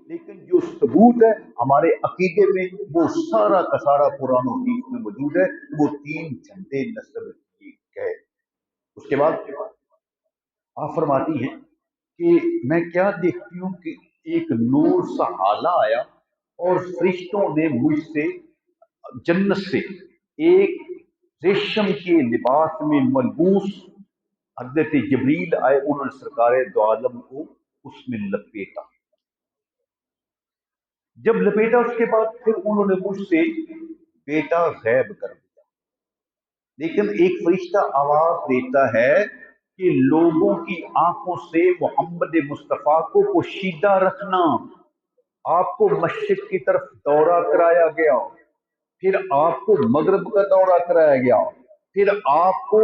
لیکن جو ثبوت ہے ہمارے عقیدے میں وہ سارا کا سارا قرآن و حدیث میں موجود ہے، وہ 3 جھنڈے نصب کیے گئے۔ اس کے بعد آپ فرماتی ہیں کہ میں کیا دیکھتی ہوں کہ ایک نور سا حالہ آیا اور فرشتوں نے مجھ سے جنت سے ایک ریشم کے لباس میں ملبوس حضرت جبریل آئے، انہوں نے سرکار دو عالم کو اس میں لپیٹا۔ جب لپیٹا اس کے بعد پھر انہوں نے مجھ سے بیٹا غیب کر دیا، لیکن ایک فرشتہ آواز دیتا ہے کہ لوگوں کی آنکھوں سے محمد مصطفیٰ کو پوشیدہ رکھنا۔ آپ کو مشرق کی طرف دورہ کرایا گیا، پھر آپ کو مغرب کا دورہ کرایا گیا، پھر آپ کو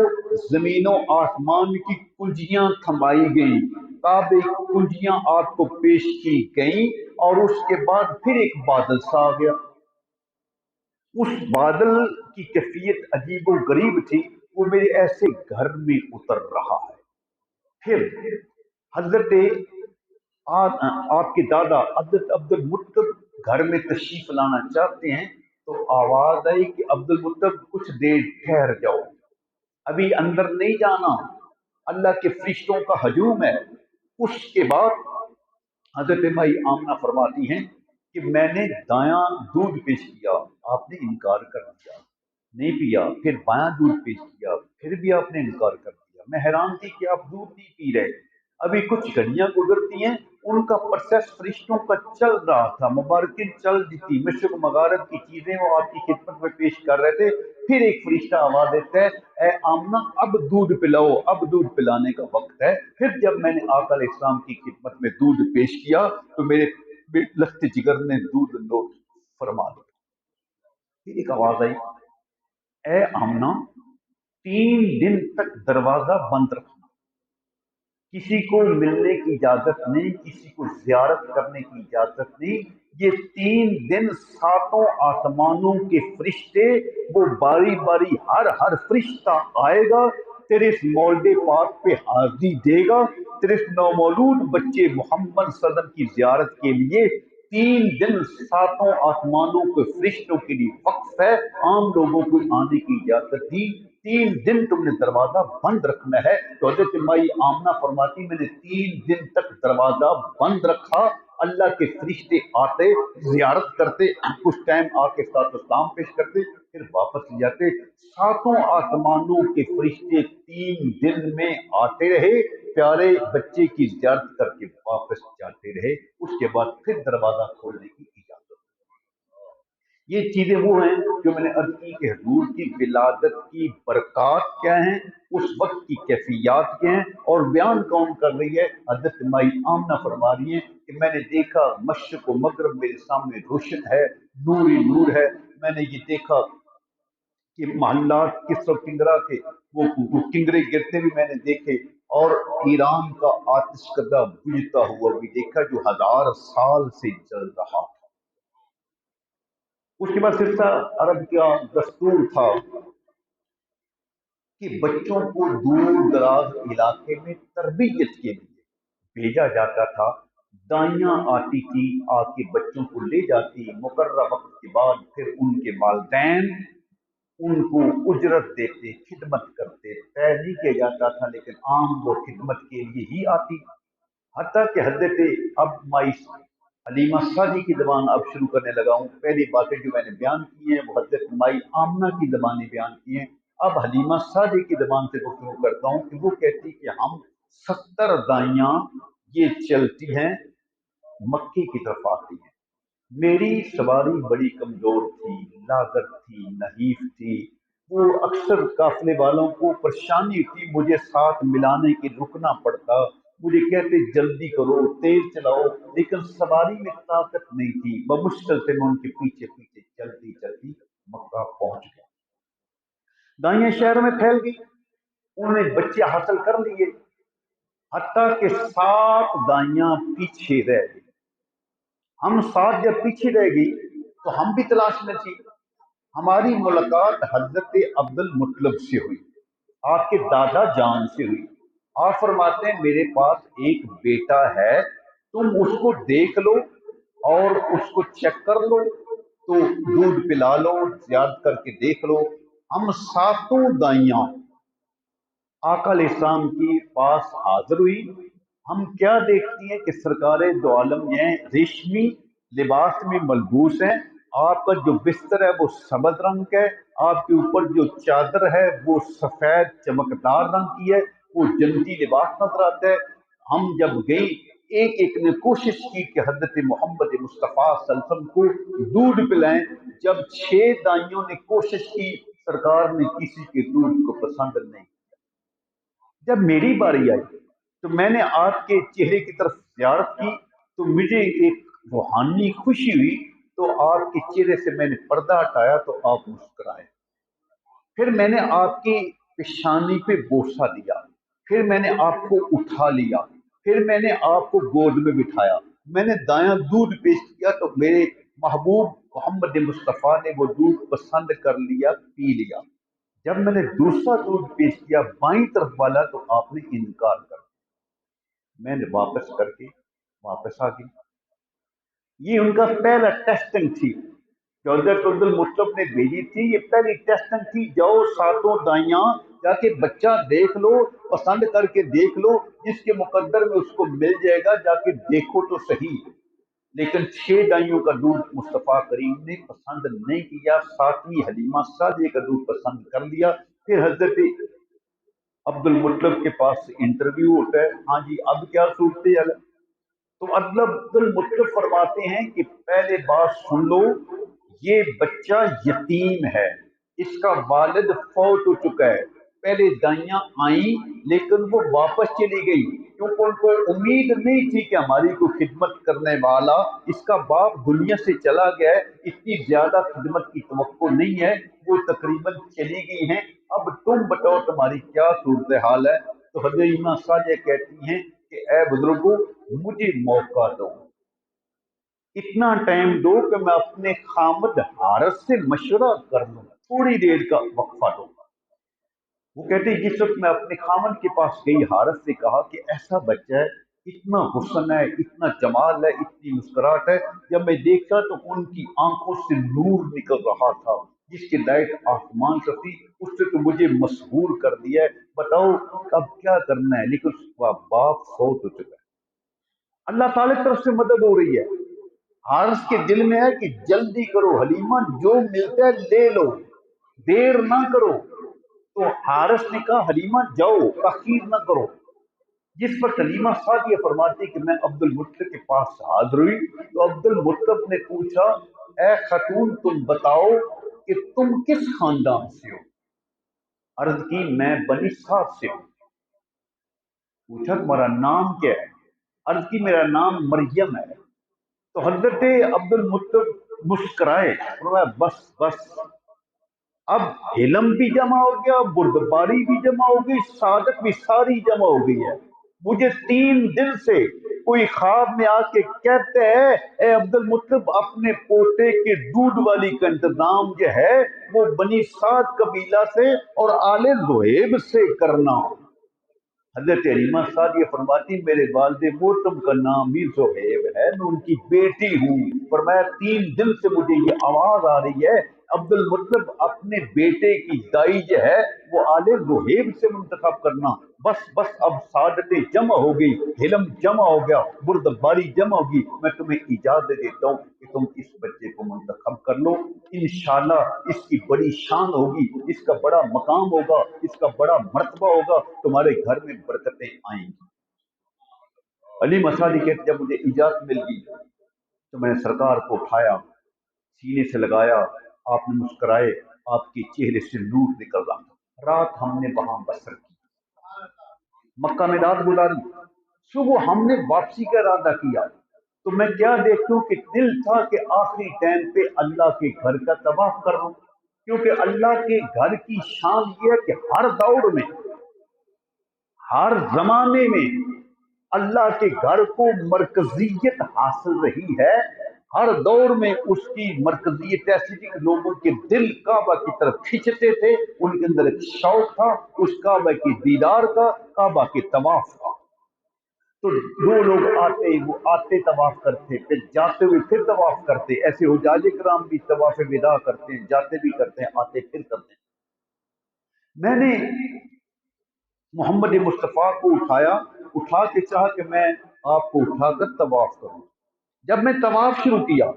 زمین و آسمان کی کنجیاں تھمائی گئیں، کعبے کی کنجیاں آپ کو پیش کی گئیں، اور اس کے بعد پھر ایک بادل سا آ گیا۔ اس بادل کی کیفیت عجیب و غریب تھی، وہ میرے ایسے گھر میں اتر رہا ہے۔ پھر حضرت آپ کے دادا حضرت عبد المطلب گھر میں تشریف لانا چاہتے ہیں، تو آواز آئی کہ عبد المطلب کچھ دیر ٹھہر جاؤ، ابھی اندر نہیں جانا، اللہ کے فرشتوں کا ہجوم ہے۔ اس کے بعد حضرت مائی آمنہ فرماتی ہیں کہ میں نے دایاں دودھ پیش کیا، آپ نے انکار کر دیا، نہیں پیا، پھر بایاں دودھ پیش کیا، پھر بھی آپ نے انکار کر دیا۔ میں حیران تھی کہ آپ دودھ نہیں پی رہے۔ ابھی کچھ گھڑیاں گزرتی ہیں، ان کا پروسیس فرشتوں کا چل رہا تھا، مبارکین چل رہی تھی، مشرق مغارب کی چیزیں وہ آپ کی خدمت میں پیش کر رہے تھے۔ پھر ایک فرشتہ آواز دیتا ہے، اے آمنہ اب دودھ پلاؤ، اب دودھ پلانے کا وقت ہے۔ پھر جب میں نے آقا علیہ السلام کی خدمت میں دودھ پیش کیا تو میرے لخت جگر نے دودھ نوش فرما دیا۔ پھر ایک آواز آئی، اے آمنہ 3 دن تک دروازہ بند رکھنا، کسی کو ملنے کی اجازت نہیں، کسی کو زیارت کرنے کی اجازت نہیں۔ یہ 3 دن 7 آسمانوں کے فرشتے وہ باری باری ہر فرشتہ آئے گا، تیرے اس مولد پاک پہ حاضری دے گا، تیرے اس نومولود بچے محمد صلی اللہ علیہ وسلم کی زیارت کے لیے 3 دن 7 آسمانوں کے فرشتوں کے لیے وقف ہے، عام لوگوں کو آنے کی اجازت دی۔ 3 دن تم نے دروازہ بند رکھنا ہے۔ تو حضرت مائی آمنہ فرماتی میں نے 3 دن تک دروازہ بند رکھا، اللہ کے فرشتے آتے، زیارت کرتے، کچھ ٹائم آ کے ساتھ اسلام پیش کرتے، پھر واپس لے جاتے۔ 7 آسمانوں کے فرشتے 3 دن میں آتے رہے، پیارے بچے کی زیارت کر کے واپس جاتے رہے۔ اس کے بعد پھر دروازہ کھولنے کی اجازت۔ یہ چیزیں وہ ہیں جو میں نے عرض کی کہ حضور کی ولادت کی برکات کیا ہیں، اس وقت کی کیفیات کیا ہیں، اور بیان کون کر رہی ہے؟ حضرت مائی آمنہ فرما رہی ہیں کہ میں نے دیکھا مشرق و مغرب میرے سامنے روشن ہے، نور ہی نور ہے۔ میں نے یہ دیکھا کہ محلات کسر و کنگرا کے وہ کنگرے گرتے بھی میں نے دیکھے، اور ایران کا آتش کدہ بجھتا ہوا بھی دیکھا جو 1000 سال سے جل رہا تھا۔ اس کے بعد سلسلہ عرب کا دستور تھا کہ بچوں کو دور دراز علاقے میں تربیت کے لیے بھیجا جاتا تھا۔ دائیاں آتی تھی، آ کے بچوں کو لے جاتی، مقررہ وقت کے بعد پھر ان کے والدین ان کو اجرت دیتے، خدمت کرتے، طے نہیں کیا جاتا تھا لیکن عام وہ خدمت کے لیے ہی آتی۔ حتیٰ کہ حضرت اب مائی حلیمہ سعدی کی زبان اب شروع کرنے لگا ہوں۔ پہلی باتیں جو میں نے بیان کی ہیں وہ حضرت مائی آمنہ کی زبانیں بیان کی ہیں، اب حلیمہ سعدی کی زبان سے گفتگو کرتا ہوں کہ وہ کہتی کہ ہم 70 دائیاں یہ چلتی ہیں، مکے کی طرف آتی ہیں۔ میری سواری بڑی کمزور تھی، لاغر تھی، نحیف تھی، وہ اکثر قافلے والوں کو پریشانی تھی، مجھے ساتھ ملانے کے رکنا پڑتا، مجھے کہتے جلدی کرو، تیز چلاؤ، لیکن سواری میں طاقت نہیں تھی، بمشکل سے میں ان کے پیچھے پیچھے چلتی چلتی مکہ پہنچ گیا۔ دائیاں شہر میں پھیل گئی، انہوں نے بچے حاصل کر لیے، حتیٰ کہ 7 دائیاں پیچھے رہ گئی۔ ہم 7 جب پیچھے رہ گئی تو ہم بھی تلاش میں تھی۔ ہماری ملاقات حضرت عبد المطلب سے ہوئی، آپ کے دادا جان سے ہوئی۔ آپ فرماتے ہیں میرے پاس ایک بیٹا ہے، تم اس کو دیکھ لو، और उसको चेक कर लो, तो दूध पिला लो, याद करके देख लो। हम सातों दाइयां आका अलैहिस्सलाम की पास हाजिर हुई। हम क्या देखती हैं कि सरकारे दो आलम ये रेशमी लिबास में मलबूस हैं। आपका जो बिस्तर है वो सबज रंग का है, आपके ऊपर जो चादर है वो सफेद चमकदार रंग की है, वो जन्नती लिबास नजर आता है। हम जब गई, एक एक ने कोशिश की कि हजरत मोहम्मद मुस्तफ़ा सल्लल्लाहु अलैहि वसल्लम को दूध पिलाएं। जब 6 दाइयों ने कोशिश की, सरकार ने किसी के दूध को पसंद नहीं। जब मेरी बारी आई तो मैंने आपके चेहरे की तरफ ज़ियारत की, तो मुझे एक रूहानी खुशी हुई। तो आपके चेहरे से मैंने पर्दा हटाया तो आप मुस्कुराए। फिर मैंने आपकी पेशानी पे बोसा दिया, फिर मैंने आपको उठा लिया, फिर मैंने आपको गोद में बिठाया। मैंने दायां दूध पेश किया तो मेरे महबूब मोहम्मद मुस्तफ़ा ने वो दूध पसंद कर लिया, पी लिया। जब मैंने दूसरा दूध पेश किया बाईं तरफ वाला, तो आपने इनकार कर दिया। मैंने वापस करके वापस आ गई। ये उनका पहला टेस्टिंग थी जो हज़रत अब्दुल मुत्तलिब ने भेजी थी। ये पहली टेस्टिंग थी, जाओ सातों दाइयां जाके बच्चा देख लो, पसंद करके देख लो, जिसके मुकद्दर में उसको मिल जाएगा, जाके देखो तो सही। लेकिन 6 दाइयों का दूध मुस्तफ़ा करीम ने पसंद नहीं किया, सातवीं हलीमा सादिया का दूध पसंद कर लिया। फिर हजरत अब्दुल मुत्तलिब के पास इंटरव्यू होता है, हाँ जी अब क्या सूरत है। तो अब्दुल मुत्तलिब फरमाते हैं कि पहले बात सुन लो, ये बच्चा यतीम है, इसका वालिद फौत हो चुका है। पहले दाइयां आई लेकिन वो वापस चली गई, क्योंकि उनको उम्मीद नहीं थी कि हमारी कोई खिदमत करने वाला, इसका बाप दुनिया से चला गया है, इतनी ज्यादा खिदमत की तवक्को नहीं है, वो तकरीबन चली गई हैं। अब तुम बताओ तुम्हारी क्या सूरत हाल है। तो हज़रत इमाम साजिया कहती हैं कि ए बुजुर्गो, मुझे मौका दो, इतना टाइम दो कि मैं अपने खामद हारस से मशवरा कर लूं, थोड़ी देर का वक्फा दो। वो कहते हैं जिस वक्त मैं अपने खामद के पास गई, हारस से कहा कि ऐसा बच्चा है, इतना हुस्न है, इतना जमाल है, इतनी मुस्कुराहट है। जब मैं देखा तो उनकी आंखों से नूर निकल रहा था, जिसकी लाइट आसमान से थी। उससे तो मुझे मशहूर कर दिया है। बताओ अब क्या करना है। लेकिन उसका बाप फौत हो चुका है। अल्लाह ताला की तरफ से मदद हो रही है। हारिस के दिल में है कि जल्दी करो हलीमा, जो मिलता है ले लो, देर ना करो। तो हारिस ने कहा हलीमा जाओ, तखीर ना करो। जिस पर हलीमा सादिया फरमाती कि मैं अब्दुल मुत्तलिब के पास हाजिर हुई, तो अब्दुल मुत्तलिब ने पूछा, ए खतून तुम बताओ कि तुम किस खानदान से हो। अर्ज की मैं बनी साद से हूं। पूछा तुम्हारा नाम क्या है। अर्ज की मेरा नाम मरियम है। तो हजरत अब्दुल मुत्तलिब मुस्कुराए, फरमाया बस बस, अब हिलम भी जमा हो गया, बुर्दबारी भी जमा हो गई, सादत भी सारी जमा हो गई है। मुझे 3 दिन से कोई ख्वाब में आके कहते हैं, ए अब्दुल मुत्तलिब अपने पोते के दूध वाली का इंतजाम जो है वो बनी साद कबीला से और आले ज़ुहैब से करना। हजरत हलीमा सादिया फरमाती मेरे वालिद मोहतरम का नाम भी ज़ुहैब है, मैं उनकी बेटी हूँ। फरमाया 3 दिन से मुझे ये आवाज आ रही है, अब्दुल मुत्तलिब अपने बेटे की दाई जो है वो आले ज़ुहैब से मुंतखब करना। बस बस, अब सादतें जमा हो गई, हिलम जमा हो गया, बुर्दबारी जमा होगी। मैं तुम्हें इजाजत देता हूँ कि तुम इस बच्चे को मुंतखब कर लो। इंशाअल्लाह इसकी बड़ी शान होगी, इसका बड़ा मकाम होगा, इसका बड़ा मर्तबा होगा, तुम्हारे घर में बरकतें आएंगी। अली मसाली कहते जब मुझे इजाजत मिल गई तो मैंने सरकार को उठाया, सीने से लगाया, आपने मुस्कुराए, आपके चेहरे से नूर निकल रहा था। रात हमने वहां बसर की, मक्का में रात गुजारी। सुबह हमने वापसी का इरादा किया। तो मैं क्या देखता हूं कि दिल था कि आखिरी टाइम पे अल्लाह के घर का तवाफ कर रहा हूं, क्योंकि अल्लाह के घर की शान ये है कि हर दौर में, हर जमाने में अल्लाह के घर को मरकजियत हासिल रही है। हर दौर में उसकी मरकजियत ऐसी थी कि लोगों के दिल काबा की तरफ खींचते थे, उनके अंदर एक शौक था उस काबा के दीदार का, काबा के तवाफ का। تو दो लोग आते, वो आते तवाफ करते, फिर जाते हुए फिर तवाफ करते। ऐसे हुजाज कराम भी तवाफ विदा करते हैं, जाते भी करते हैं, आते फिर करते हैं। मैंने मोहम्मद मुस्तफ़ा को उठा के चाहा कि मैं आपको उठाकर तवाफ करूं। जब मैं तवाफ शुरू किया,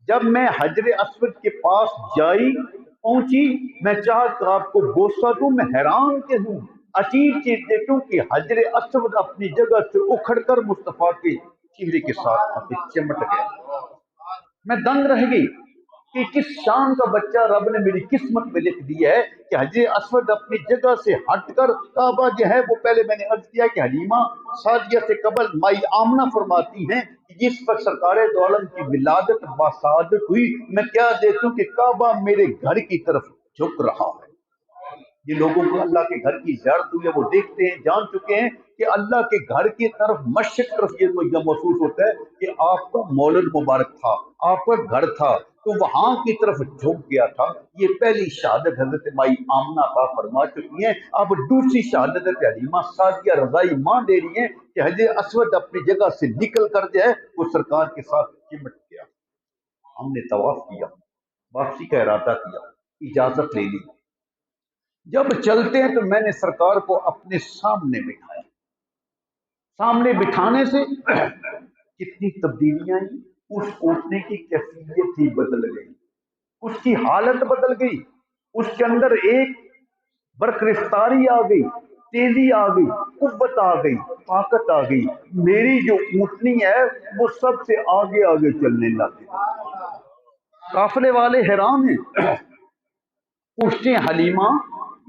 जब मैं हजर अस्वद के पास पहुंची, मैं चाहा कि आपको बोसा दूं, मैं हैरान के हूं, अजीब चीज देखूं कि हजर अस्वद अपनी जगह से उखड़कर मुस्तफ़ा के चेहरे के साथ आके चिमट गया। मैं दंग रह गई कि किस शान का बच्चा रब ने मेरी किस्मत में लिख दिया है कि हजर अस्वद अपनी जगह से हटकर काबा जो है, वो पहले मैंने अर्ज किया कि हलीमा सादिया से कबल माई आमना फरमाती हैं कि जिस पर सरकारे दो आलम की विलादत बासादत हुई, मैं क्या देखूं कि काबा मेरे घर की तरफ झुक रहा है। ये लोगों को अल्लाह के घर की ज़ियारत हुई है, वो देखते हैं, जान चुके हैं कि अल्लाह के घर की तरफ मशरिक़ तरफ ये महसूस होता है कि आपका मौलिद मुबारक था, आपका घर था, तो वहां की तरफ झुक गया था। ये पहली शहादत हजरत माई आमना का फरमा चुकी है। अब दूसरी शहादत हलीमा सादिया रज़ाई मां दे रही है कि हजर अस्वद अपनी जगह से निकल कर जाए, वो सरकार के साथ चिमट गया। हमने तवाफ किया, वापसी का इरादा किया, इजाजत ले ली। जब चलते हैं तो मैंने सरकार को अपने सामने बिठाया। सामने बिठाने से कितनी तब्दीलियां आई, उस उठने की कैफियत ही बदल गई, उसकी हालत बदल गई, उसके अंदर एक बरकरिफ्तारी आ गई, तेजी आ गई, कुव्वत आ गई, ताकत आ गई। मेरी जो ऊँटनी है वो सबसे आगे आगे चलने लगी। काफिले वाले हैरान हैं, पूछते हैं हलीमा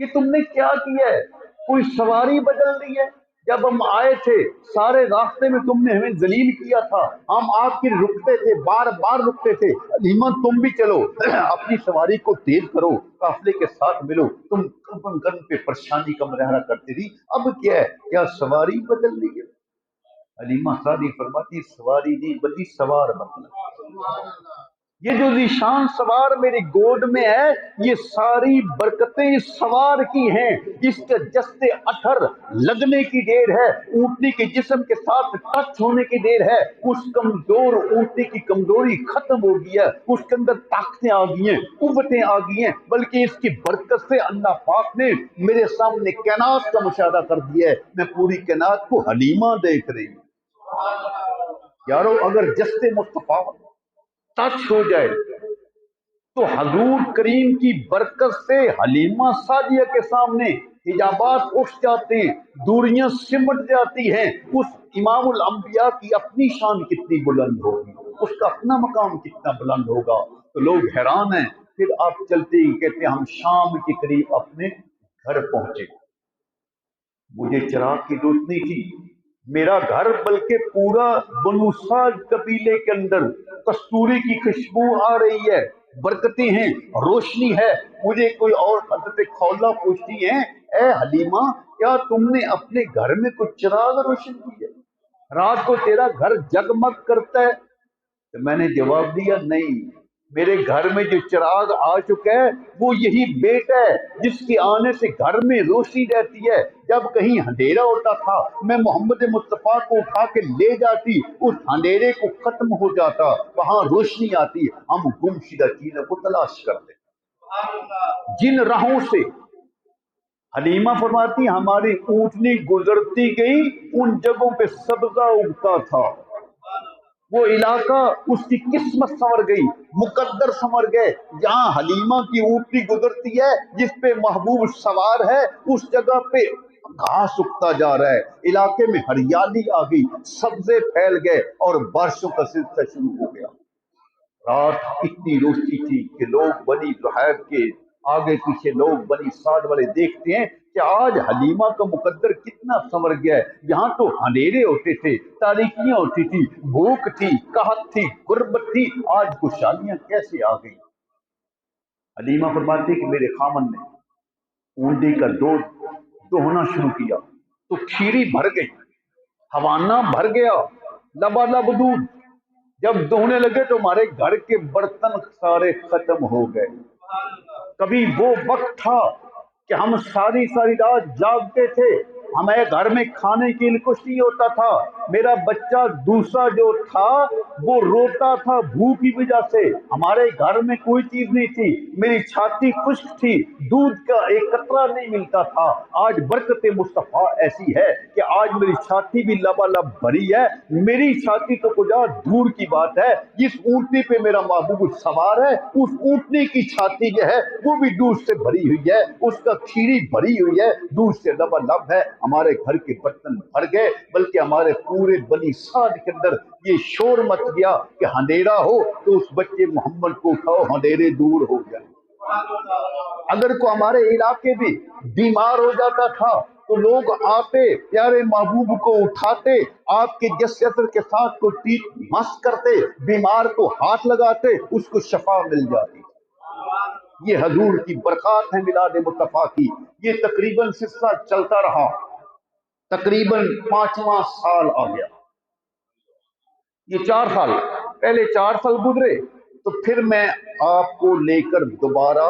ये तुमने क्या किया है, कोई सवारी बदल दी है? जब हम आए थे सारे रास्ते में तुमने हमें जलील किया था, हम आपके रुकते थे, बार बार रुकते थे। हलीमा तुम भी चलो, अपनी सवारी को तेज करो, काफिले के साथ मिलो। तुम कन पे परेशानी का मुजाहरा करती थी, अब क्या है, क्या सवारी बदल दी है? हलीमा सादी फरमाती सवारी नहीं बल्कि सवार बदला। ये जो निशान सवार मेरी गोद में है, ये सारी बरकतें इस सवार की हैं। इसके जस्ते अठर लगने की देर है, ऊँटनी के जिस्म के साथ टच होने की देर है। उस कमजोर ऊँटनी की कमजोरी खत्म हो गई है, उसके अंदर ताकतें आ गई हैं, कुव्वतें आ गई हैं। बल्कि इसकी बरकत से अल्लाह पाक ने मेरे सामने कैनात का मुशाहदा कर दिया है। मैं पूरी कैनात को हलीमा देख रही हूँ। यारो अगर जस्ते मुस्तफा टच हो जाए तो हजूर करीम की बरकत से हलीमा सादिया के सामने हिजाबात उठ जाते हैं, दूरियां सिमट जाती हैं। उस इमामुल अंबिया की अपनी शान कितनी बुलंद होगी, उसका अपना मकाम कितना बुलंद होगा। तो लोग हैरान हैं। फिर आप चलते ही कहते हैं हम शाम के करीब अपने घर पहुंचे। मुझे चिराग की रोशनी थी, मेरा घर बल्कि पूरा बनु साद कबीले के अंदर कस्तूरी की खुशबू आ रही है, बरकतें हैं, रोशनी है। मुझे कोई और हजरत खौला पूछती है, ए हलीमा क्या तुमने अपने घर में कुछ चिराग रोशन की है, रात को तेरा घर जगमग करता है? तो मैंने जवाब दिया नहीं, मेरे घर में जो चिराग आ चुका है वो यही बेटा है जिसके आने से घर में रोशनी रहती है। जब कहीं अंधेरा होता था मैं मोहम्मद मुस्तफा को उठा के ले जाती, उस अंधेरे को खत्म हो जाता, वहां रोशनी आती, हम गुमशुदा चीजों को तलाश करते। जिन राहों से हलीमा फरमाती हमारी ऊँटनी गुजरती गई, उन जगहों पे सब्जा उगता था। वो इलाका उसकी किस्मत संवर गई, मुकद्दर संवर गए। जहां हलीमा की ऊँटनी गुजरती है, जिस पे महबूब सवार है, उस जगह पे घास उगता जा रहा है, इलाके में हरियाली आ गई, सब्जे फैल गए और बारिशों का सिलसिला शुरू हो गया। रात इतनी रोशनी थी कि लोग बनी जुहैब के आगे पीछे, लोग बनी साद वाले देखते हैं कि आज हलीमा का मुकद्दर कितना संवर गया है। यहाँ तो अंधेरे होते थे, तारीकियां होती थी, भूख थी, कहत थी, गुर्बत थी, आज खुशहालियां कैसे आ गई। हलीमा फरमाती कि मेरे खामन ने ऊंडी का दूध दोहना शुरू किया तो खीरी भर गई, हवाना भर गया, लबालब दूध जब दोहने लगे तो हमारे घर के बर्तन सारे खत्म हो गए। कभी वो वक्त था कि हम सारी सारी रात जागते थे, हमें घर में खाने के लिए कुछ नहीं होता था, मेरा बच्चा दूसरा जो था वो रोता था भूख की वजह से, हमारे घर में कोई चीज नहीं थी, मेरी छाती खुश्क थी, दूध का एक कतरा नहीं मिलता था। आज बरकत मुस्तफा ऐसी है कि आज मेरी छाती भी लबालब भरी है। मेरी छाती तो कुछ दूर की बात है, जिस ऊंटनी पे मेरा महबूब सवार है उस ऊंटनी की छाती जो है वो भी दूध से भरी हुई है, उसका खीरी भरी हुई है, दूध से लबालब है। हमारे घर के बर्तन भर गए, बल्कि हमारे पूरे बनी साद के अंदर ये शोर मच गया कि अंधेरा हो तो उस बच्चे मोहम्मद को उठाओ, अंधेरे दूर हो जाए। अगर को हमारे इलाके भी बीमार हो जाता था तो लोग आते, प्यारे महबूब को उठाते, आपके जस्सर के साथ को टीट मस करते, बीमार को हाथ लगाते, उसको शफा मिल जाती। ये हजूर की बरकत है मिलाद मुस्तफा की। ये तकरीबन सिलसिला चलता रहा, तकरीबन 5वां साल आ गया। ये 4 साल, पहले 4 साल गुजरे तो फिर मैं आपको लेकर दोबारा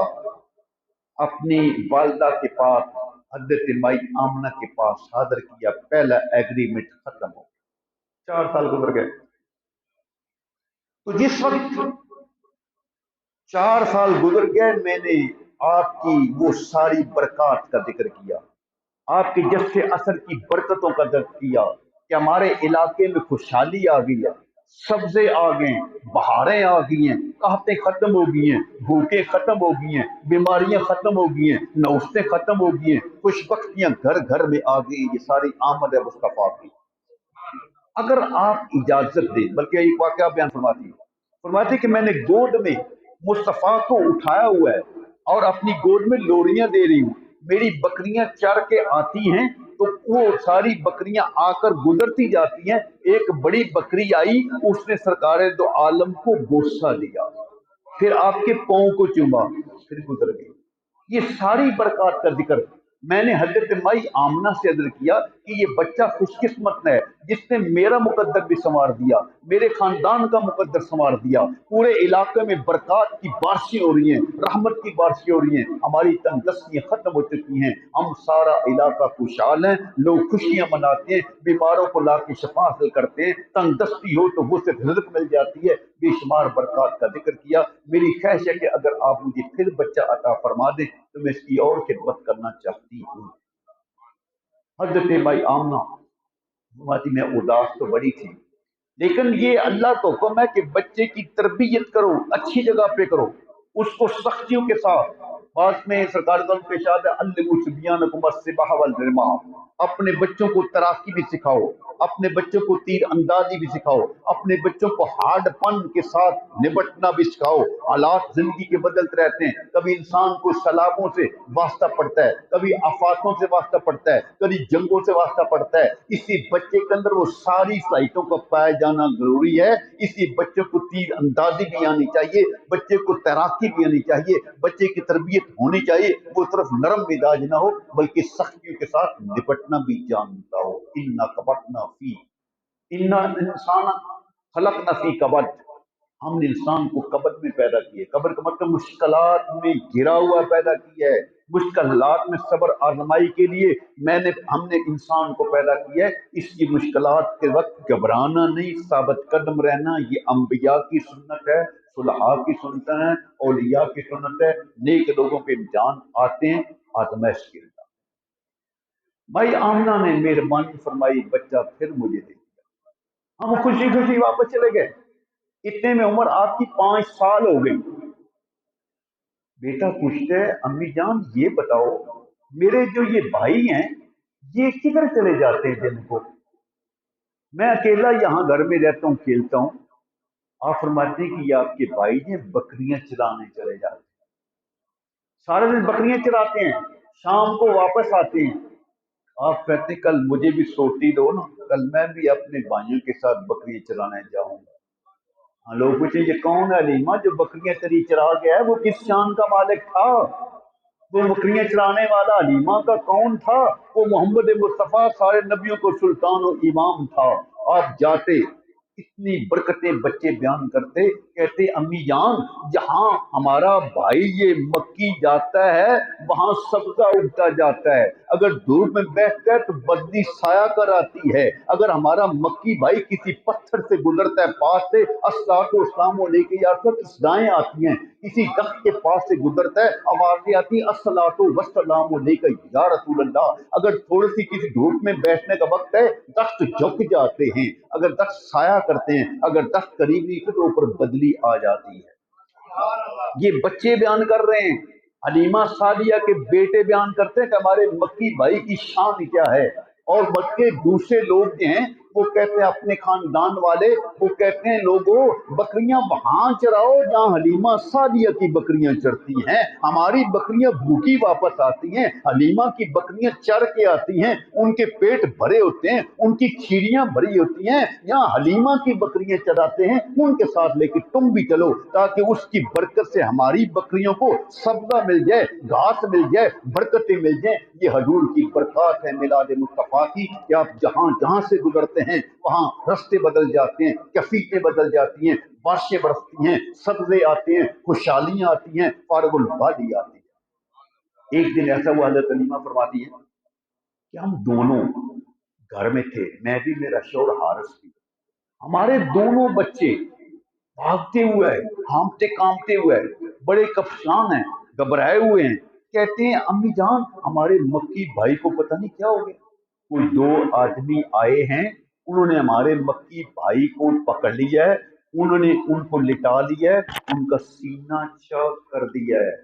अपनी वालदा के पास हजरत माई आमना के पास हाजिर किया। पहला एग्रीमेंट खत्म हो गया, 4 साल गुजर गए। तो जिस वक्त 4 साल गुजर गए, मैंने आपकी वो सारी बरकत का जिक्र किया, आपके जस्से असर की बरकतों का जिक्र किया कि हमारे इलाके में खुशहाली आ गई है, सब्जे आ गए, बहारें आ गई हैं, कहतें खत्म हो गई हैं, भूखें खत्म हो गई हैं, बीमारियां खत्म हो गई हैं, नौस्तें खत्म हो गई हैं, खुशबख्तियां घर घर में आ गई। ये सारी आमद है मुस्तफा की। अगर आप इजाजत दें, बल्कि एक वाकया बयान फरमाती कि मैंने गोद में मुस्तफा को उठाया हुआ है और अपनी गोद में लोरियां दे रही हूँ, मेरी बकरियां चर के आती हैं तो वो सारी बकरियां आकर गुजरती जाती हैं, एक बड़ी बकरी आई, उसने सरकारे दो आलम को गोसा दिया, फिर आपके पांव को चूमा, फिर गुजर गई। ये सारी बरकत का जिक्र मैंने हजरत माई आमना से अदर किया कि ये बच्चा खुशकिस्मत है जिसने मेरा मुकद्दर भी संवार दिया, मेरे खानदान का मुकद्दर संवार दिया। पूरे इलाके में बरकत की बारिशें हो रही हैं, रहमत की बारिशें हो रही हैं, हमारी तंगदस्तियां खत्म हो चुकी हैं, हम सारा इलाका खुशहाल है, लोग खुशियां मनाते हैं, बीमारों को ला के शफा हासिल करते हैं, तंगदस्ती हो तो वो से रिज़्क़ मिल जाती है। बेशुमार बरकत का जिक्र किया। मेरी ख्वाहिश है कि अगर आप मुझे फिर बच्चा अता फरमा दें तो मैं इसकी और खिदमत करना चाहती हूँ। हजरत माई आमना फरमाती मैं उदास तो बड़ी थी, लेकिन ये अल्लाह का हुक्म है कि बच्चे की तरबियत करो, अच्छी जगह पे करो, उसको सख्तियों के साथ। बाद में सरकार पेशाद अपने बच्चों को तैराकी भी सिखाओ, अपने बच्चों को तीर अंदाजी भी सिखाओ, अपने बच्चों को हार्ड पन के साथ निपटना भी सिखाओ। हालात जिंदगी के बदलते रहते हैं, कभी इंसान को सैलाबों से वास्ता पड़ता है, कभी आफातों से वास्ता पड़ता है, कभी जंगों से वास्ता पड़ता है। इसी बच्चे के अंदर वो सारी सलाहियतों का पाया जाना जरूरी है। इसी बच्चों को तीर अंदाजी भी आनी चाहिए, बच्चे को तैराकी भी आनी चाहिए, बच्चे की तरबियत होनी चाहिए, वो सिर्फ नरम मिजाज ना हो बल्कि सख्तियों के साथ निपटना भी जानता हो। इन्ना कबटना फी इन्ना इंसान खलक नफी कबट, हमने इंसान को कब्र में पैदा किया। कब्र का मतलब मुश्किलात में घिरा हुआ पैदा किया है, मुश्किलात में सब्र आजमाई के लिए हमने इंसान को पैदा किया है। इसकी मुश्किलात के वक्त घबराना नहीं, साबित कदम रहना, ये अंबिया की सुन्नत है, सुलहा की सुन्नत है, औलिया की सुन्नत है। नेक लोगों पे इम्तिहान आते हैं, आजमाइश के लिए। भाई आमना ने मेहरबानी फरमाई, बच्चा फिर मुझे दे दिया। हम खुशी खुशी वापस चले गए। इतने में उम्र आपकी 5 साल हो गई। बेटा पूछते है अम्मी जान ये बताओ मेरे जो ये भाई हैं ये किधर चले जाते हैं दिन को? मैं अकेला यहाँ घर में रहता हूँ, खेलता हूँ। आप फरमाते हैं कि ये आपके भाई ने बकरियां चराने चले जाते हैं, सारे दिन बकरियां चराते हैं, शाम को वापस आते हैं। आप कहते कल मुझे भी सोटी दो ना, कल मैं भी अपने भाइयों के साथ बकरियां चराने जाऊंगा। हाँ, लोग पूछे ये कौन है अलीमा जो बकरियां तेरी चरा गया है? वो किस शान का मालिक था? वो बकरियां चराने वाला अलीमा का कौन था? वो मोहम्मद मुस्तफा सारे नबियों को सुल्तान और इमाम था। आप जाते, इतनी बरकतें बच्चे बयान करते कि कहते अम्मी जान, जहां हमारा भाई ये मक्की जाता है वहां सब्जा उगता जाता है, अगर धूप में बैठता है तो बदली साया कर आती है। अगर हमारा मक्की भाई किसी पत्थर से गुजरता है पास से, अस्सलातु वस्सलाम लेके आता है, सदाएं आती हैं। किसी दख्त के पास से गुजरता है, आवाजें आती हैं, अस्सलातु वस्सलाम लेके या रसूल अल्लाह। अगर थोड़ी सी किसी धूप में बैठने का वक्त है, दख्त झुक जाते हैं, अगर दख्त साया करते हैं, अगर दख्त करीब नहीं तो ऊपर बदली आ जाती है। ये बच्चे बयान कर रहे हैं, हलीमा सादिया के बेटे बयान करते हैं कि हमारे मक्की भाई की शान क्या है। और बल्कि दूसरे लोग जो हैं वो कहते हैं, अपने खानदान वाले वो कहते हैं, लोगों बकरियां वहां चराओ जहां हलीमा सादिया की बकरियां चरती हैं, हमारी बकरियां भूखी वापस आती हैं, हलीमा की बकरियां चर के आती हैं, उनके पेट भरे होते हैं, उनकी खीरियां भरी होती हैं, यहाँ हलीमा की बकरियां चराते हैं, उनके साथ लेके तुम भी चलो, ताकि उसकी बरकत से हमारी बकरियों को सब्जा मिल जाए, घास मिल जाए, बरकतें मिल जाए। ये हजूर की बरकत है मिलाद मुस्तफा की, कि आप जहां जहां से गुजरते हैं वहां रास्ते बदल जाते हैं, कैफियतें बदल जाती हैं, बारिशें बरसती हैं, सब्जे आते हैं, खुशहालियां आती हैं, फारगुल बादी आती है। एक दिन ऐसा हुआ, हज़रत हलीमा फरमाती है कि हम दोनों घर में थे, मैं भी, मेरा शौहर हारिस भी। हमारे दोनों बच्चे भागते हुए आए, हांफते कांपते हुए आए, बड़े कपशान हैं, घबराए हुए हैं। कहते हैं अम्मी जान, हमारे मक्की भाई को पता नहीं क्या हो गया, कोई दो आदमी आए हैं, उन्होंने हमारे मक्की भाई को पकड़ लिया है, उन्होंने उनको लिटा लिया है, उनका सीना चौक कर दिया है।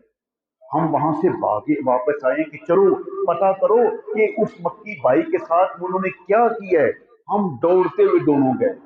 हम वहां से भागे वापस आए कि चलो पता करो कि उस मक्की भाई के साथ उन्होंने क्या किया है। हम दौड़ते हुए दोनों गए।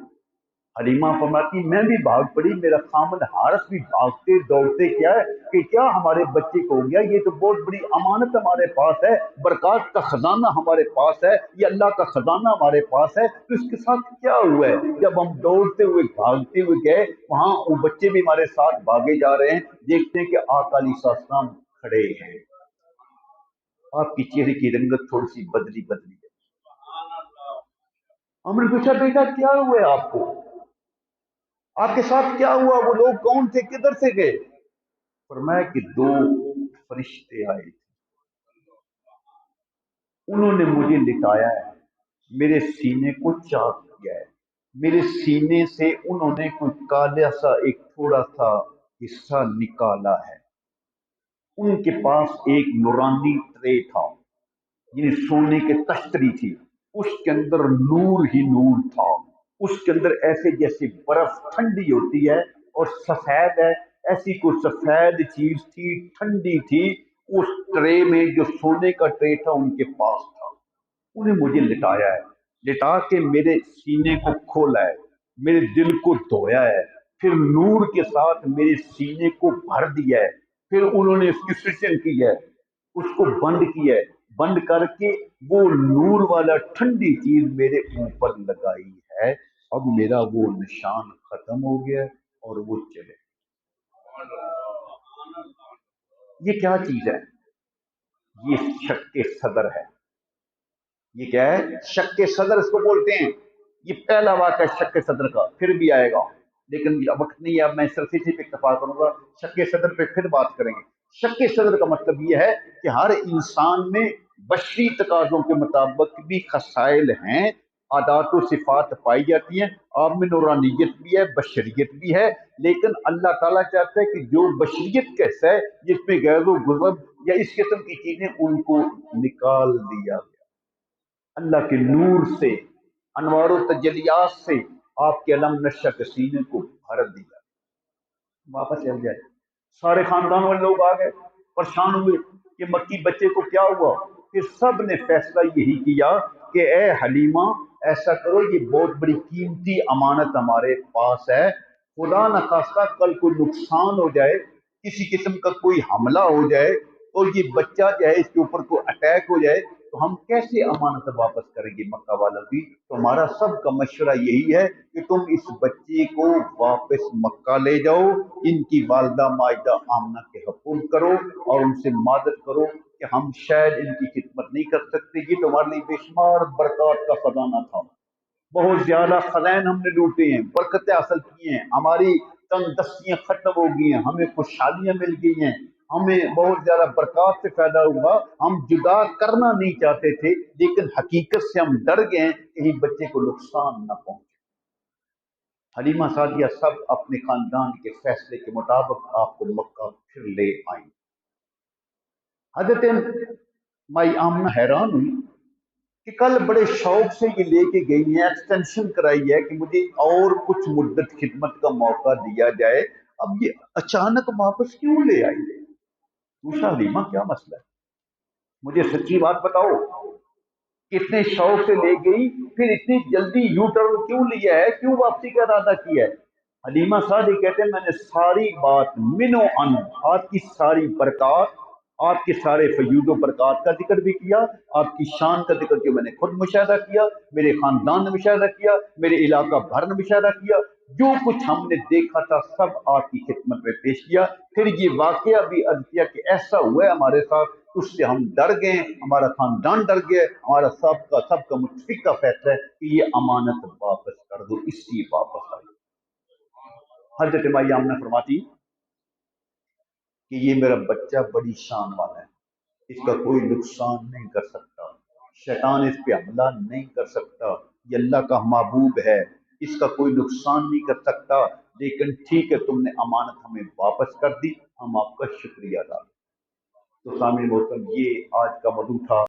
हलीमा फरमाती मैं भी भाग पड़ी, मेरा खामन हारस भी भागते दौड़ते क्या है कि क्या हमारे बच्चे को हो गया, ये तो बहुत बड़ी अमानत हमारे पास है, बरकत का खजाना हमारे पास है, ये अल्लाह का खजाना हमारे पास है, तो इसके साथ क्या हुआ है। जब हम दौड़ते हुए भागते हुए गए, वहां वो बच्चे भी हमारे साथ भागे जा रहे हैं, देखते हैं कि आका अलैहिस्सलाम खड़े हैं। आपकी चेहरे की रंगत थोड़ी सी बदली बदली है। हमने पूछा बेटा क्या हुआ है आपको, आपके साथ क्या हुआ, वो लोग कौन थे, किधर से गए। फरमाया कि दो फरिश्ते आए थे, उन्होंने मुझे लिटाया है, मेरे सीने को चाक किया है, मेरे सीने से उन्होंने कोई काला सा एक थोड़ा सा हिस्सा निकाला है। उनके पास एक नूरानी ट्रे था, ये सोने के तश्तरी थी, उसके अंदर नूर ही नूर था, उसके अंदर ऐसे जैसे बर्फ ठंडी होती है और सफेद है, ऐसी कोई सफेद चीज थी, ठंडी थी। उस ट्रे में जो सोने का ट्रे था उनके पास था। उन्हें मुझे लिटाया है, लिटा के मेरे सीने को खोला है, मेरे दिल को धोया है, फिर नूर के साथ मेरे सीने को भर दिया है, फिर उन्होंने उसकी सृजन की है, उसको बंद किया है, बंद करके वो नूर वाला ठंडी चीज मेरे ऊपर लगाई है। अब मेरा वो निशान खत्म हो गया और वो चले। ये क्या चीज है, ये शक्के सदर है। ये क्या है, शक्के सदर इसको बोलते हैं। ये पहला वाक़या शक्के सदर का, फिर भी आएगा, लेकिन वक्त नहीं है, अब मैं सिर्फ इसी पे इत्तफा करूंगा, शक्के सदर पे फिर बात करेंगे। शक्के सदर का मतलब ये है कि हर इंसान में बशरी तकाज़ों के मुताबिक भी खसाइल हैं, आदात व सिफात पाई जाती हैं, आप में नूरानियत भी है, बशरियत भी है, लेकिन अल्लाह ताला चाहता है कि जो बशरियत कैसा है, जिसमें गैज़ो गुज़ब या इस किस्म की चीजें, उनको निकाल दिया। अल्लाह के नूर से, अनवार तजलियात से आपके अलम नशा के सीने को भर दिया। वापस चल जाए, सारे खानदान वाले लोग आ गए, परेशान हुए कि मक्की बच्चे को क्या हुआ। फिर सब ने फैसला यही किया कि ए हलीमा, ऐसा करो, ये बहुत बड़ी कीमती अमानत हमारे पास है, खुदा न खास्ता कल कोई नुकसान हो जाए, किसी किस्म का कोई हमला हो जाए और ये बच्चा जो है इसके ऊपर कोई अटैक हो जाए, तो हम कैसे अमानत वापस करेंगे मक्का वालों की। तो हमारा सबका मशवरा यही है कि तुम इस बच्चे को वापस मक्का ले जाओ, इनकी वालदा माइदा आमना के हुक्म करो और उनसे मदद करो कि हम शायद इनकी खिदमत नहीं कर सकते, ये तो हमारे लिए बेशुमार बरकत का खजाना था, बहुत ज्यादा खजान हमने लूटे हैं, बरकतें हासिल की हैं, हमारी तंगदस्तियां खत्म हो गई हैं, हमें खुशहालियां मिल गई हैं, हमें बहुत ज्यादा बरकत से फायदा हुआ, हम जुदा करना नहीं चाहते थे, लेकिन हकीकत से हम डर गए हैं कहीं बच्चे को नुकसान न पहुंचे। हलीमा सादिया सब अपने खानदान के फैसले के मुताबिक आपको मक्का फिर ले आई। हजरत माई आमना हैरान हुई कि कल बड़े शौक से ये लेके गई है, एक्सटेंशन कराई है कि मुझे और कुछ मुद्दत खिदमत का मौका दिया जाए, अब ये अचानक वापस क्यों ले आई? पूछा, हलीमा क्या मसला है, मुझे सच्ची बात बताओ, इतने शौक से ले गई, फिर इतनी जल्दी यू टर्न क्यों लिया है, क्यों वापसी का इरादा किया है? हलीमा सादी कहते हैं मैंने सारी बात मिनो अन, आपकी सारी बरकत, आपके सारे फयूदो बरकत का जिक्र भी किया, आपकी शान का जिक्र जो मैंने खुद मुशाहिदा किया, मेरे खानदान ने मुशाहिदा किया, मेरे इलाका भर ने मुशाहिदा किया, जो कुछ हमने देखा था सब आपकी खिदमत में पेश किया। फिर ये वाकया भी अर्ज किया कि ऐसा हुआ है हमारे साथ, उससे हम डर गए, हमारा खानदान डर गया, हमारा सबका मुतफिक का फैसला है कि ये अमानत वापस कर दो, इसलिए वापस आई। हजरत माई आमना फरमाती कि ये मेरा बच्चा बड़ी शान वाला है, इसका कोई नुकसान नहीं कर सकता, शैतान इस पे हमला नहीं कर सकता, ये अल्लाह का महबूब है, इसका कोई नुकसान नहीं कर सकता, लेकिन ठीक है तुमने अमानत हमें वापस कर दी, हम आपका शुक्रिया अदा। तो सामने मोहतरम, ये आज का मौजू था।